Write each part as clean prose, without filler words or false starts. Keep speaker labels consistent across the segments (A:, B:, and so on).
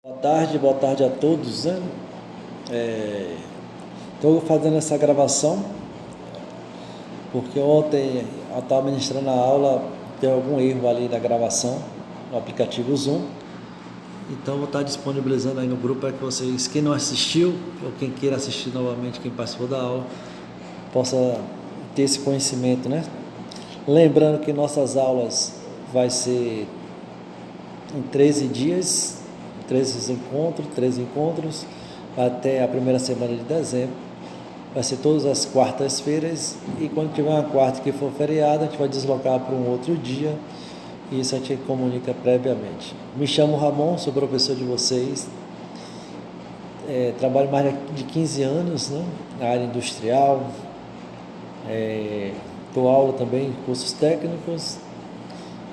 A: Boa tarde a todos, né? Estou fazendo essa gravação porque ontem eu estava ministrando a aula, deu algum erro ali na gravação no aplicativo Zoom. Então vou estar disponibilizando aí no grupo para que vocês, quem não assistiu ou quem queira assistir novamente, quem participou da aula, possa ter esse conhecimento, né? Lembrando que nossas aulas vai ser em 13 dias, 13 encontros, até a primeira semana de dezembro. Vai ser todas as quartas-feiras, e quando tiver uma quarta que for feriado, a gente vai deslocar para um outro dia, e isso a gente comunica previamente. Me chamo Ramon, sou professor de vocês, trabalho mais de 15 anos, né, na área industrial, dou aula também em cursos técnicos,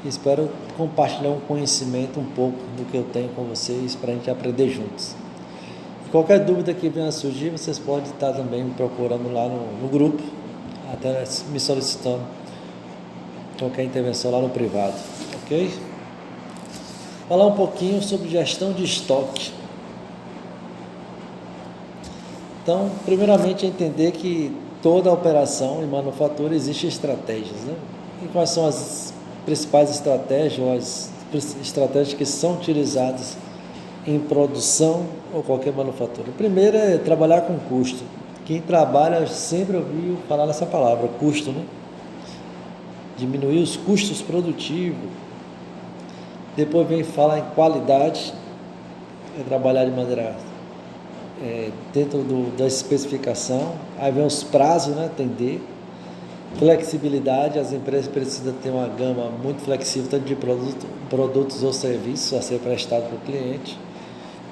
A: e espero compartilhar um conhecimento um pouco do que eu tenho com vocês para a gente aprender juntos. Qualquer dúvida que venha a surgir, vocês podem estar também me procurando lá no grupo, até me solicitando qualquer intervenção lá no privado, ok? Falar um pouquinho sobre gestão de estoque. Então, primeiramente, entender que toda operação em manufatura existe estratégias, né? E quais são as principais estratégias, ou as estratégias que são utilizadas em produção ou qualquer manufatura? Primeiro é trabalhar com custo. Quem trabalha sempre ouviu falar nessa palavra, custo, né? Diminuir os custos produtivos. Depois vem falar em qualidade, é trabalhar de maneira dentro da especificação. Aí vem os prazos, né? Atender. Flexibilidade, as empresas precisam ter uma gama muito flexível, tanto de produtos ou serviços a ser prestado para o cliente.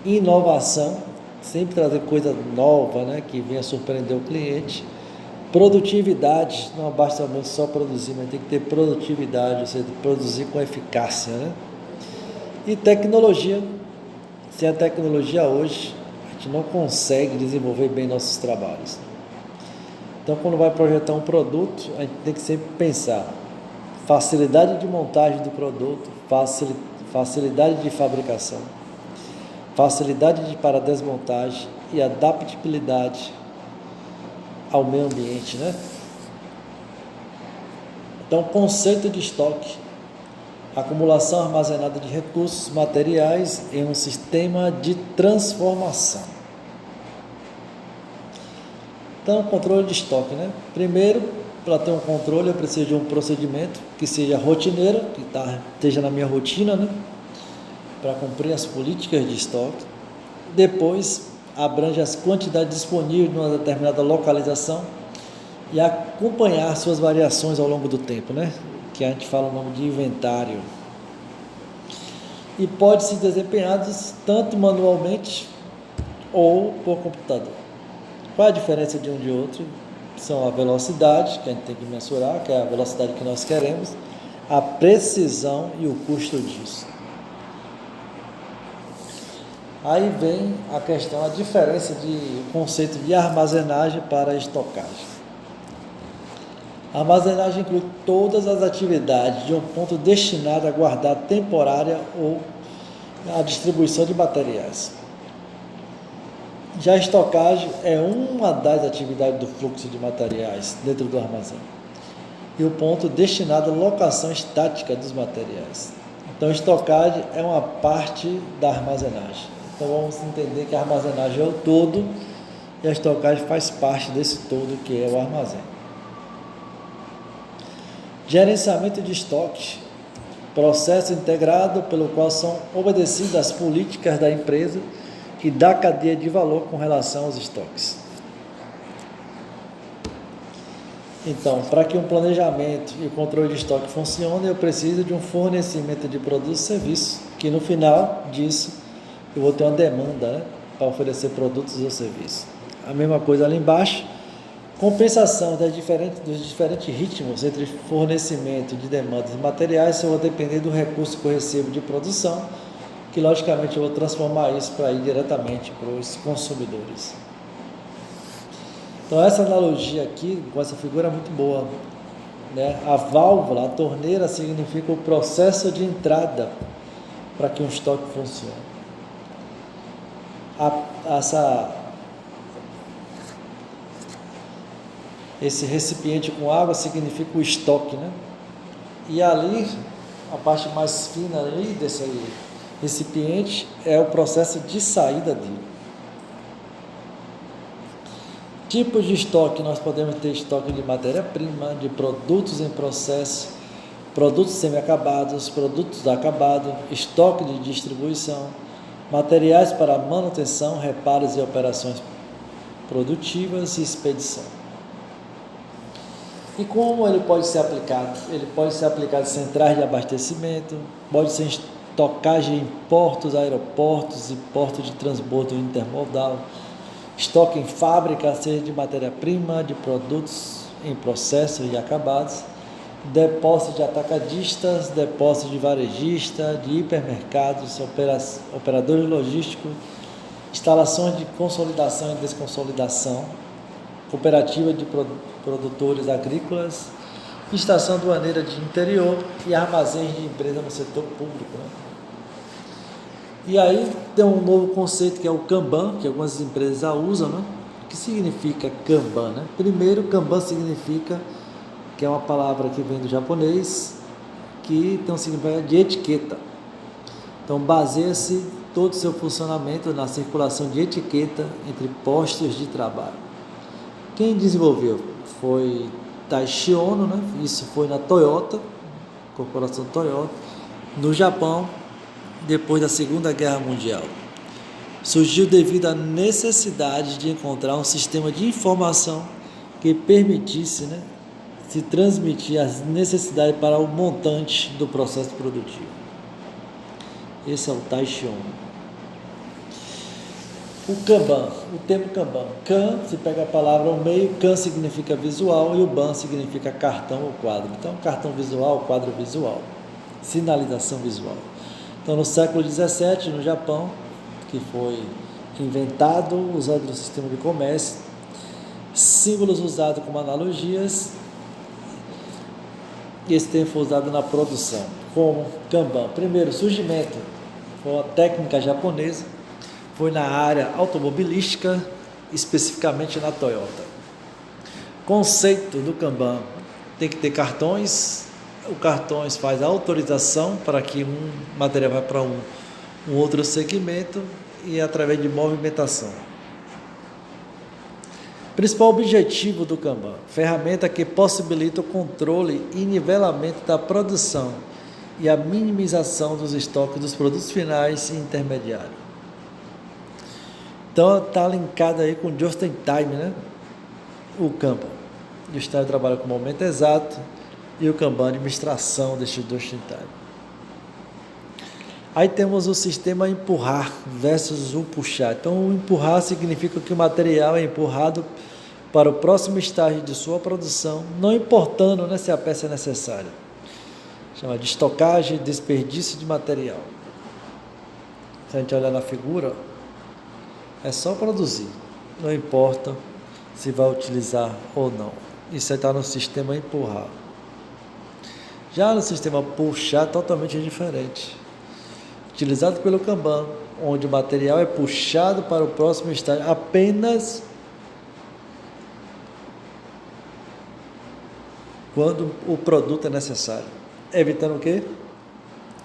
A: Inovação, sempre trazer coisa nova, né, que venha surpreender o cliente. Produtividade, não basta só produzir, mas tem que ter produtividade, ou seja, produzir com eficácia, né? E tecnologia. Sem a tecnologia hoje, a gente não consegue desenvolver bem nossos trabalhos. Então, quando vai projetar um produto, a gente tem que sempre pensar facilidade de montagem do produto, facilidade de fabricação, facilidade para desmontagem e adaptabilidade ao meio ambiente, né? Então, conceito de estoque: acumulação armazenada de recursos materiais em um sistema de transformação. Então, controle de estoque, né? Primeiro, para ter um controle, eu preciso de um procedimento que seja rotineiro, que esteja na minha rotina, né? Para cumprir as políticas de estoque. Depois, abrange as quantidades disponíveis numa determinada localização e acompanhar suas variações ao longo do tempo, né? Que a gente fala o nome de inventário. E pode ser desempenhado tanto manualmente ou por computador. Qual a diferença de um de outro? São a velocidade, que a gente tem que mensurar, que é a velocidade que nós queremos, a precisão e o custo disso. Aí vem a questão, a diferença de conceito de armazenagem para estocagem. A armazenagem inclui todas as atividades de um ponto destinado a guardar temporária ou a distribuição de materiais. Já a estocagem é uma das atividades do fluxo de materiais dentro do armazém. E o ponto destinado à locação estática dos materiais. Então, a estocagem é uma parte da armazenagem. Então, vamos entender que a armazenagem é o todo e a estocagem faz parte desse todo que é o armazém. Gerenciamento de estoque: processo integrado pelo qual são obedecidas as políticas da empresa e da cadeia de valor com relação aos estoques. Então, para que um planejamento e o controle de estoque funcione, eu preciso de um fornecimento de produtos e serviços, que no final disso eu vou ter uma demanda, né, para oferecer produtos ou serviços. A mesma coisa ali embaixo: compensação dos diferentes ritmos entre fornecimento de demandas e materiais. Eu vou depender do recurso que eu recebo de produção, que logicamente eu vou transformar isso para ir diretamente para os consumidores. Então, essa analogia aqui, com essa figura, é muito boa, né? A válvula, a torneira, significa o processo de entrada para que um estoque funcione. esse recipiente com água significa o estoque, né? E ali, a parte mais fina ali desse recipiente é o processo de saída dele. Tipos de estoque: nós podemos ter estoque de matéria-prima, de produtos em processo, produtos semi-acabados, produtos acabados, estoque de distribuição, materiais para manutenção, reparos e operações produtivas e expedição. E como ele pode ser aplicado? Ele pode ser aplicado em centrais de abastecimento, pode ser em estocagem em portos, aeroportos e portos de transbordo intermodal, estoque em fábrica, seja de matéria-prima, de produtos em processo e acabados, depósito de atacadistas, depósito de varejistas, de hipermercados, operadores logísticos, instalações de consolidação e desconsolidação, cooperativa de produtores agrícolas, estação aduaneira de interior e armazéns de empresa no setor público, né? E aí tem um novo conceito que é o Kanban, que algumas empresas já usam, né? O que significa Kanban, né? Primeiro, Kanban significa, que é uma palavra que vem do japonês, que tem um significado de etiqueta. Então, baseia-se todo o seu funcionamento na circulação de etiqueta entre postos de trabalho. Quem desenvolveu foi Taishi Ono, né? Isso foi na Toyota, corporação Toyota, no Japão, depois da Segunda Guerra Mundial. Surgiu devido à necessidade de encontrar um sistema de informação que permitisse, né, se transmitir as necessidades para o montante do processo produtivo. Esse é o Taishi Ono. O Kanban, o termo Kanban. Kan, se pega a palavra ao meio, Kan significa visual e o Ban significa cartão ou quadro. Então, cartão visual, quadro visual, sinalização visual. Então, no século XVII, no Japão, que foi inventado, usado no sistema de comércio, símbolos usados como analogias, e esse termo foi usado na produção, como Kanban. Primeiro, surgimento, foi uma técnica japonesa, foi na área automobilística, especificamente na Toyota. Conceito do Kanban: tem que ter cartões, o cartões faz a autorização para que um material vá para um outro segmento e através de movimentação. Principal objetivo do Kanban: ferramenta que possibilita o controle e nivelamento da produção e a minimização dos estoques dos produtos finais e intermediários. Então está linkado aí com Just in Time, né? O Kanban. O Just trabalha com o momento exato e o Kanban, administração deste Just in Time. Aí temos o sistema empurrar versus o puxar. Então, o empurrar significa que o material é empurrado para o próximo estágio de sua produção, não importando, né, se a peça é necessária. Chama de estocagem e desperdício de material. Se a gente olhar na figura, é só produzir, não importa se vai utilizar ou não. Isso aí está no sistema empurrar. Já no sistema puxar, totalmente diferente. Utilizado pelo Kanban, onde o material é puxado para o próximo estágio apenas quando o produto é necessário. Evitando o quê?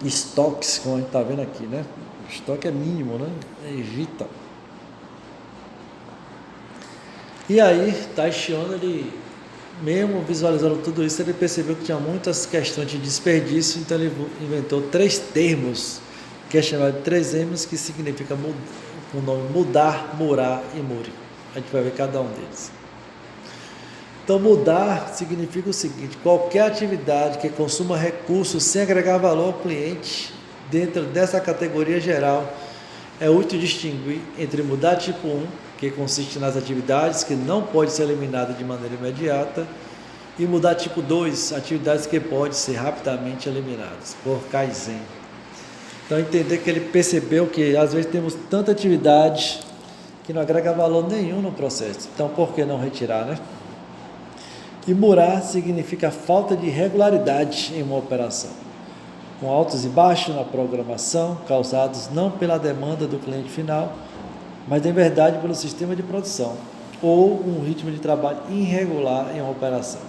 A: Estoques, como a gente está vendo aqui, né? O estoque é mínimo, né? Evita. E aí, Taishi Ono, ele, mesmo visualizando tudo isso, ele percebeu que tinha muitas questões de desperdício, então ele inventou 3 termos, que é chamado de 3 M's, que significa o nome mudar, murar e muri. A gente vai ver cada um deles. Então, mudar significa o seguinte: qualquer atividade que consuma recursos sem agregar valor ao cliente, dentro dessa categoria geral, é útil distinguir entre mudar tipo 1, que consiste nas atividades que não pode ser eliminada de maneira imediata, e mudar tipo 2, atividades que podem ser rapidamente eliminadas, por Kaizen. Então, entender que ele percebeu que às vezes temos tanta atividade que não agrega valor nenhum no processo. Então, por que não retirar, né? E murar significa falta de regularidade em uma operação, com altos e baixos na programação, causados não pela demanda do cliente final, mas em verdade pelo sistema de produção, ou um ritmo de trabalho irregular em uma operação,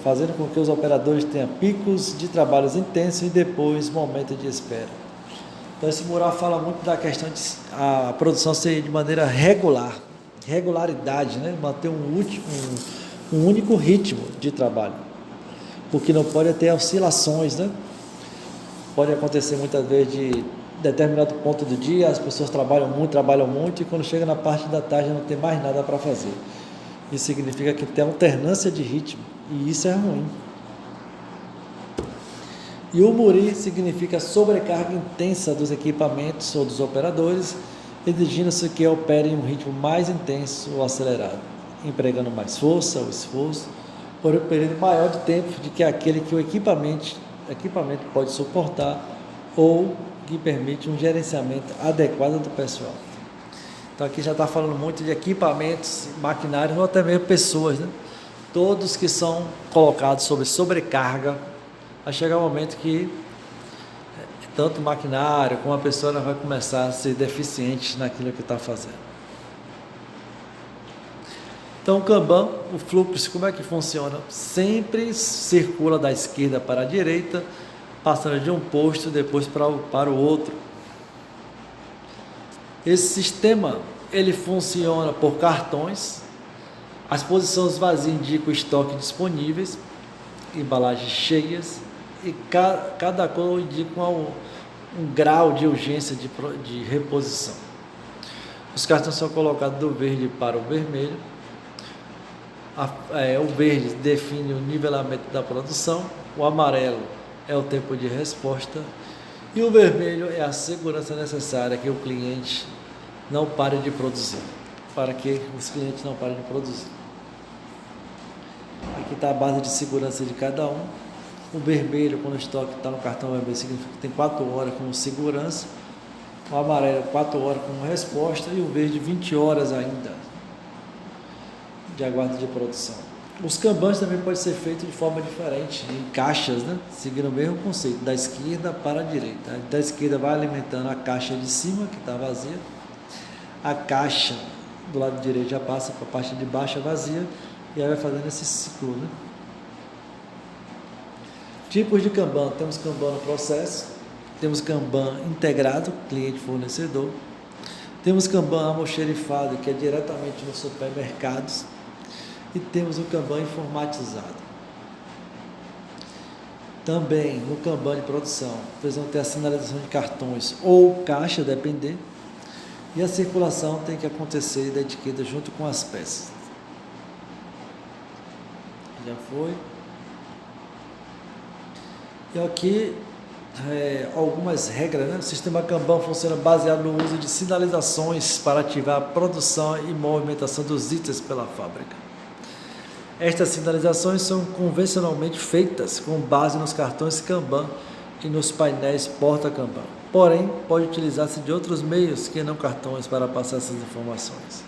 A: fazendo com que os operadores tenham picos de trabalhos intensos e depois momentos de espera. Então esse mural fala muito da questão de a produção ser de maneira regular, regularidade, né? Manter um único ritmo de trabalho, porque não pode ter oscilações, né? Pode acontecer muitas vezes de determinado ponto do dia, as pessoas trabalham muito, e quando chega na parte da tarde não tem mais nada para fazer. Isso significa que tem alternância de ritmo, e isso é ruim. E o muri significa sobrecarga intensa dos equipamentos ou dos operadores, exigindo-se que operem em um ritmo mais intenso ou acelerado, empregando mais força ou esforço, por um período maior de tempo do que aquele que o equipamento pode suportar, ou que permite um gerenciamento adequado do pessoal. Então aqui já está falando muito de equipamentos, maquinários, ou até mesmo pessoas, né? Todos que são colocados sob sobrecarga, vai chegar um momento que tanto o maquinário como a pessoa vai começar a ser deficiente naquilo que está fazendo. Então o Kanban, o fluxo, como é que funciona? Sempre circula da esquerda para a direita, passando de um posto depois para o outro. Esse sistema ele funciona por cartões. As posições vazias indicam o estoque disponíveis, embalagens cheias, e cada cor indica um grau de urgência de reposição. Os cartões são colocados do verde para o vermelho. O verde define o nivelamento da produção, o amarelo é o tempo de resposta e o vermelho é a segurança necessária que o cliente não pare de produzir, para que os clientes não parem de produzir. Aqui está a base de segurança de cada um. O vermelho, quando o estoque está no cartão vermelho, significa que tem 4 horas como segurança, o amarelo 4 horas como resposta e o verde 20 horas ainda de aguardo de produção. Os Kanbans também podem ser feitos de forma diferente, em caixas, né? Seguindo o mesmo conceito, da esquerda para a direita. Da esquerda vai alimentando a caixa de cima, que está vazia, a caixa do lado direito já passa para a parte de baixo vazia, e aí vai fazendo esse ciclo, né? Tipos de Kanban: temos Kanban no processo, temos Kanban integrado, cliente-fornecedor, temos Kanban almoxerifado, que é diretamente nos supermercados, e temos o Kanban informatizado. Também no Kanban de produção, precisam ter a sinalização de cartões ou caixa, depender, e a circulação tem que acontecer da etiqueta junto com as peças. Já foi. E aqui algumas regras, né? O sistema Kanban funciona baseado no uso de sinalizações para ativar a produção e movimentação dos itens pela fábrica. Estas sinalizações são convencionalmente feitas com base nos cartões Kanban e nos painéis porta-Kanban. Porém, pode utilizar-se de outros meios que não cartões para passar essas informações.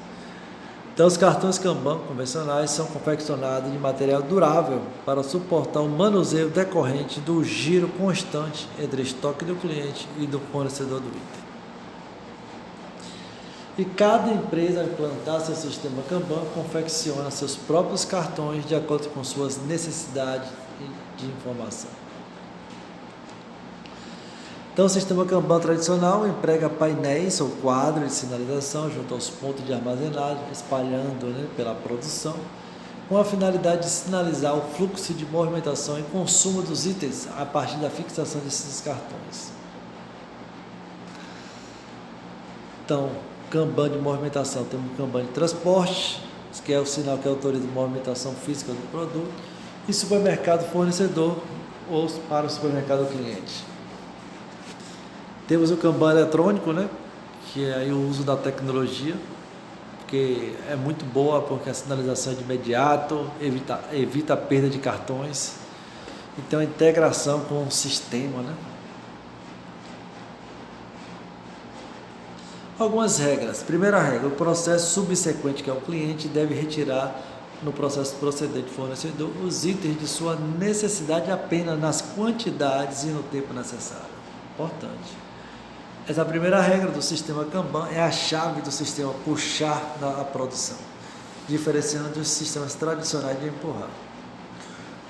A: Então, os cartões Kanban convencionais são confeccionados de material durável para suportar o manuseio decorrente do giro constante entre o estoque do cliente e do fornecedor do item. E cada empresa, ao implantar seu sistema Kanban, confecciona seus próprios cartões de acordo com suas necessidades de informação. Então, o sistema Kanban tradicional emprega painéis ou quadros de sinalização junto aos pontos de armazenagem, espalhando, né, pela produção, com a finalidade de sinalizar o fluxo de movimentação e consumo dos itens a partir da fixação desses cartões. Então, Kanban de movimentação, temos o Kanban de transporte, que é o sinal que autoriza a movimentação física do produto, e supermercado fornecedor ou para o supermercado cliente. Temos o Kanban eletrônico, né, que é aí o uso da tecnologia, que é muito boa porque a sinalização é de imediato, evita a perda de cartões e tem uma integração com o sistema, né? Algumas regras. Primeira regra: o processo subsequente, que é o cliente, deve retirar no processo procedente fornecedor os itens de sua necessidade apenas nas quantidades e no tempo necessário. Importante. Essa primeira regra do sistema Kanban é a chave do sistema puxar a produção, diferenciando dos sistemas tradicionais de empurrar.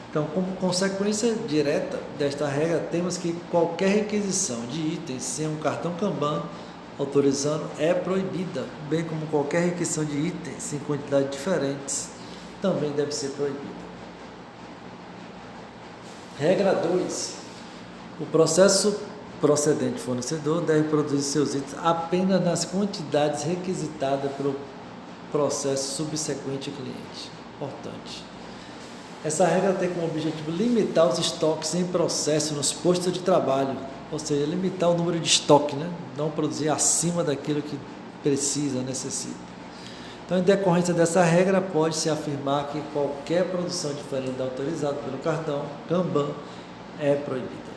A: Então, como consequência direta desta regra, temos que qualquer requisição de itens sem um cartão Kanban autorizando é proibida, bem como qualquer requisição de itens em quantidades diferentes também deve ser proibida. Regra 2. O processo procedente fornecedor deve produzir seus itens apenas nas quantidades requisitadas pelo processo subsequente cliente. Importante. Essa regra tem como objetivo limitar os estoques em processo nos postos de trabalho, ou seja, limitar o número de estoque, né? Não produzir acima daquilo que precisa, necessita. Então, em decorrência dessa regra, pode-se afirmar que qualquer produção diferente da autorizada pelo cartão Kanban é proibida.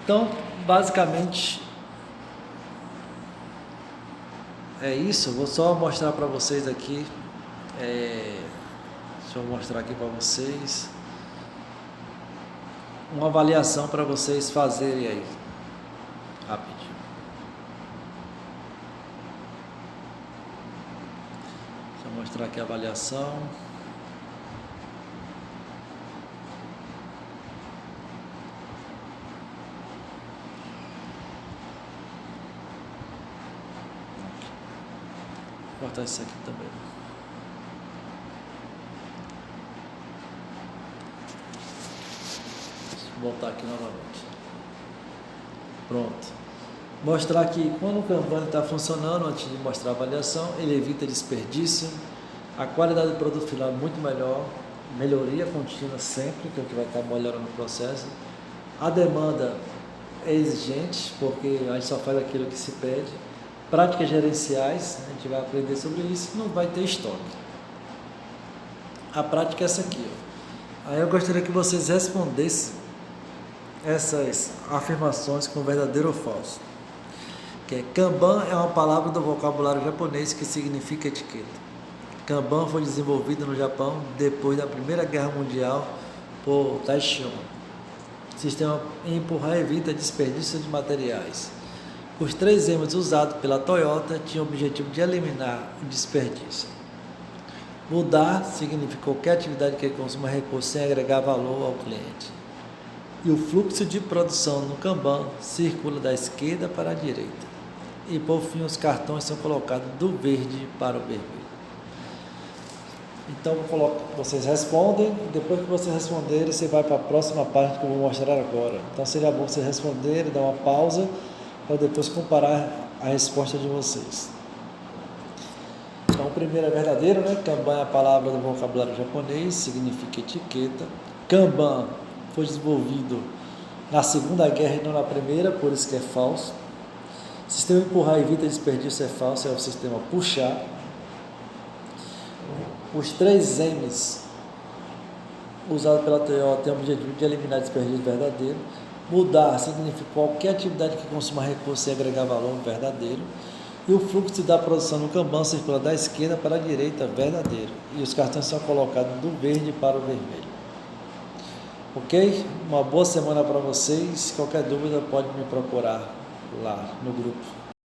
A: Então, basicamente, é isso. Vou só mostrar para vocês aqui. Deixa eu mostrar aqui para vocês uma avaliação para vocês fazerem aí. Rapidinho. Deixa eu mostrar aqui a avaliação. Vou cortar isso aqui também. Vou voltar aqui novamente. Pronto. Mostrar que quando o Kanban está funcionando, antes de mostrar a avaliação, ele evita desperdício, a qualidade do produto final é muito melhor, melhoria contínua sempre, que é o que vai estar melhorando o processo. A demanda é exigente, porque a gente só faz aquilo que se pede. Práticas gerenciais, a gente vai aprender sobre isso, não vai ter estoque. A prática é essa aqui, ó. Aí eu gostaria que vocês respondessem essas afirmações com verdadeiro ou falso. Que é, Kanban é uma palavra do vocabulário japonês que significa etiqueta. Kanban foi desenvolvido no Japão depois da Primeira Guerra Mundial por Taisho. O sistema empurrar evita desperdício de materiais. Os 3 M's usados pela Toyota tinham o objetivo de eliminar o desperdício. Mudar significa qualquer atividade que consuma recursos sem agregar valor ao cliente. E o fluxo de produção no Kanban circula da esquerda para a direita. E por fim os cartões são colocados do verde para o vermelho. Então vocês respondem, e depois que vocês responderem, você vai para a próxima parte que eu vou mostrar agora. Então seria bom vocês responderem, dar uma pausa, para depois comparar a resposta de vocês. Então, o primeiro é verdadeiro, né? Kanban é a palavra do vocabulário japonês, significa etiqueta. Kanban foi desenvolvido na Segunda Guerra e não na Primeira, por isso que é falso. O sistema empurrar evita desperdício é falso, é o sistema puxar. Os 3 M's usados pela Toyota têm o objetivo de eliminar desperdício verdadeiro. Mudar significa qualquer atividade que consuma recurso e agregar valor verdadeiro. E o fluxo da produção no Kanban circula da esquerda para a direita verdadeiro. E os cartões são colocados do verde para o vermelho. Ok? Uma boa semana para vocês. Qualquer dúvida pode me procurar lá no grupo.